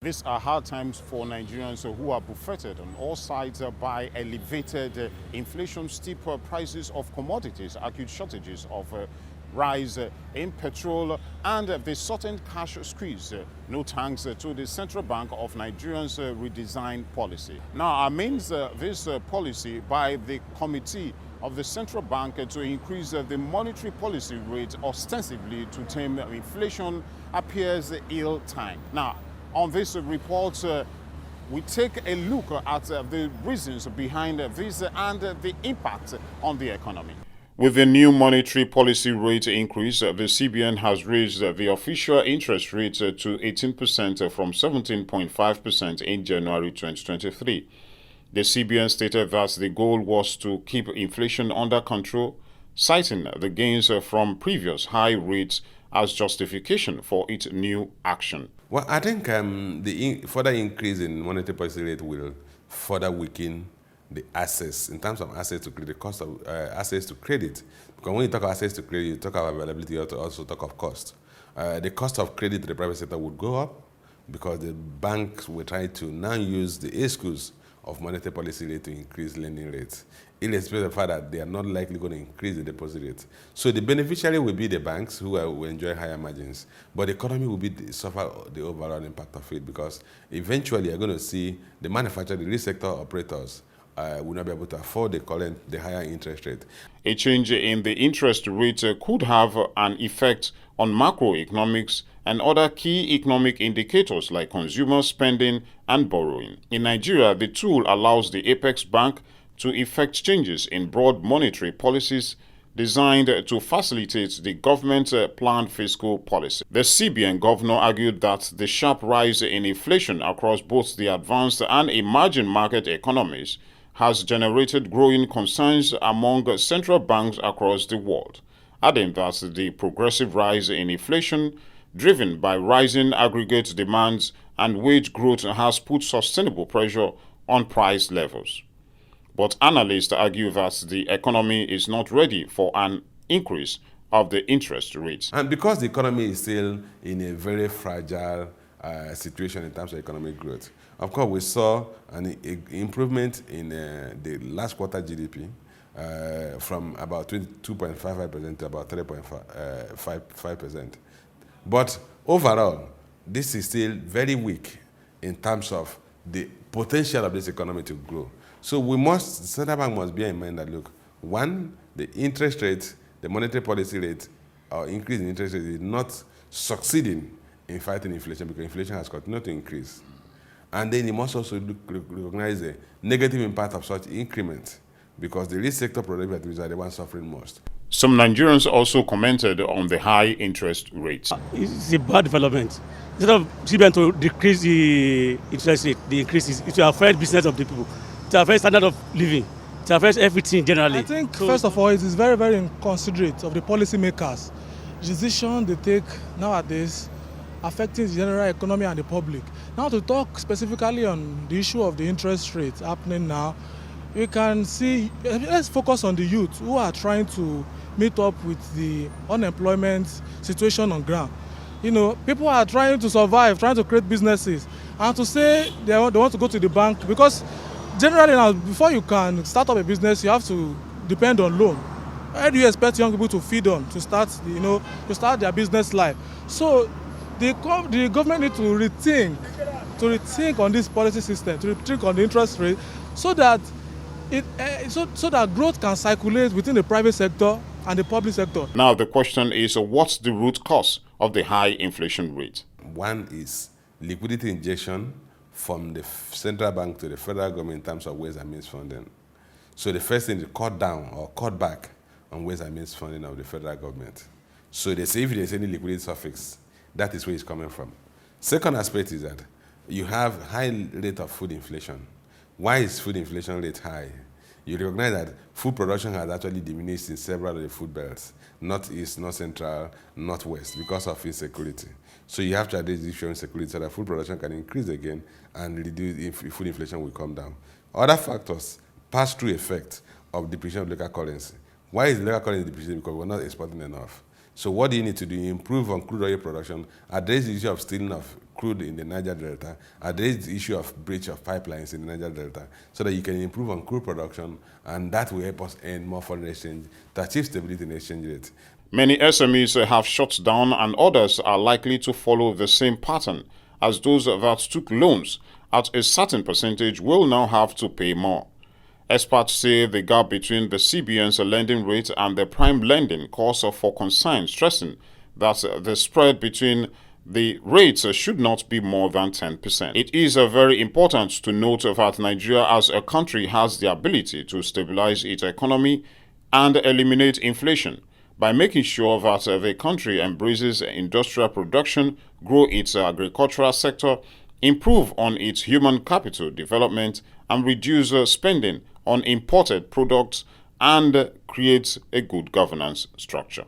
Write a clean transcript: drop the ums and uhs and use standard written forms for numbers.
These are hard times for Nigerians who are buffeted on all sides by elevated inflation, steep prices of commodities, acute shortages of rise in petrol, and the certain cash squeeze, no thanks to the Central Bank of Nigeria's redesigned policy. Now, amidst this policy by the Committee of the Central Bank to increase the monetary policy rate ostensibly to tame inflation appears ill-timed. Now, on this report, we take a look at the reasons behind this and the impact on the economy. With the new monetary policy rate increase, the CBN has raised the official interest rate to 18% from 17.5% in January 2023. The CBN stated that the goal was to keep inflation under control, citing the gains from previous high rates as justification for its new action. Well, I think the further increase in monetary policy rate will further weaken the access, in terms of access to credit, the cost of access to credit. Because when you talk of access to credit, you talk of availability, you also talk of cost. The cost of credit to the private sector would go up because the banks will try to now use the excuse of monetary policy rate to increase lending rates, irrespective of the fact that they are not likely going to increase the deposit rate. So the beneficiary will be the banks who will enjoy higher margins, but the economy will suffer the overall impact of it, because eventually you're going to see the manufacturer, the real sector operators will not be able to afford the higher interest rate. A change in the interest rate could have an effect on macroeconomics and other key economic indicators like consumer spending and borrowing. In Nigeria, the tool allows the Apex Bank to effect changes in broad monetary policies designed to facilitate the government's planned fiscal policy. The CBN governor argued that the sharp rise in inflation across both the advanced and emerging market economies has generated growing concerns among central banks across the world, adding that the progressive rise in inflation, driven by rising aggregate demands and wage growth, has put sustainable pressure on price levels. But analysts argue that the economy is not ready for an increase of the interest rates. And because the economy is still in a very fragile situation in terms of economic growth. Of course, we saw an improvement in the last quarter GDP from about 2.55% to about 3.5%. But overall, this is still very weak in terms of the potential of this economy to grow. So the Central Bank must bear in mind that, look, one, the interest rate, the monetary policy rate, or increase in interest rate is not succeeding in fighting inflation, because inflation has continued to increase. And then you must also recognize the negative impact of such increment, because the real sector productive activities are the ones suffering most. Some Nigerians also commented on the high interest rates. It's a bad development. Instead of CBN to decrease the interest rate, the increases, it will affect business of the people. It will affect standard of living. It will affect everything generally. I think, first of all, it is very, very inconsiderate of the policymakers. The decision they take nowadays affecting the general economy and the public. Now, to talk specifically on the issue of the interest rate happening now, we can see, let's focus on the youth who are trying to meet up with the unemployment situation on ground. You know, people are trying to survive, trying to create businesses, and to say they want to go to the bank, because generally now, before you can start up a business, you have to depend on loan. Where do you expect young people to feed on to start, to start their business life? So the government need to rethink on this policy system, to rethink on the interest rate, so that so that growth can circulate within the private sector and the public sector. Now the question is, what's the root cause of the high inflation rate? One is liquidity injection from the central bank to the federal government in terms of ways and means funding. So the first thing is cut down or cut back on ways and means funding of the federal government. So they say if there's any liquidity suffix, that is where it's coming from. Second aspect is that you have high rate of food inflation. Why is food inflation rate high? You recognize that food production has actually diminished in several of the food belts, northeast, north central, northwest, because of insecurity. So you have to address the issue of insecurity so that food production can increase again and reduce food inflation will come down. Other factors, pass-through effect of depreciation of local currency. Why is local currency depreciating? Because we're not exporting enough. So what do you need to do? Improve on crude oil production, address the issue of stealing of crude in the Niger Delta, address the issue of breach of pipelines in the Niger Delta, so that you can improve on crude production, and that will help us earn more foreign exchange to achieve stability in the exchange rate. Many SMEs have shut down, and others are likely to follow the same pattern, as those that took loans at a certain percentage will now have to pay more. Experts say the gap between the CBN's lending rate and the prime lending cause for concern, stressing that the spread between the rates should not be more than 10%. It is very important to note that Nigeria as a country has the ability to stabilize its economy and eliminate inflation by making sure that the country embraces industrial production, grow its agricultural sector, improve on its human capital development, and reduce spending on imported products, and create a good governance structure.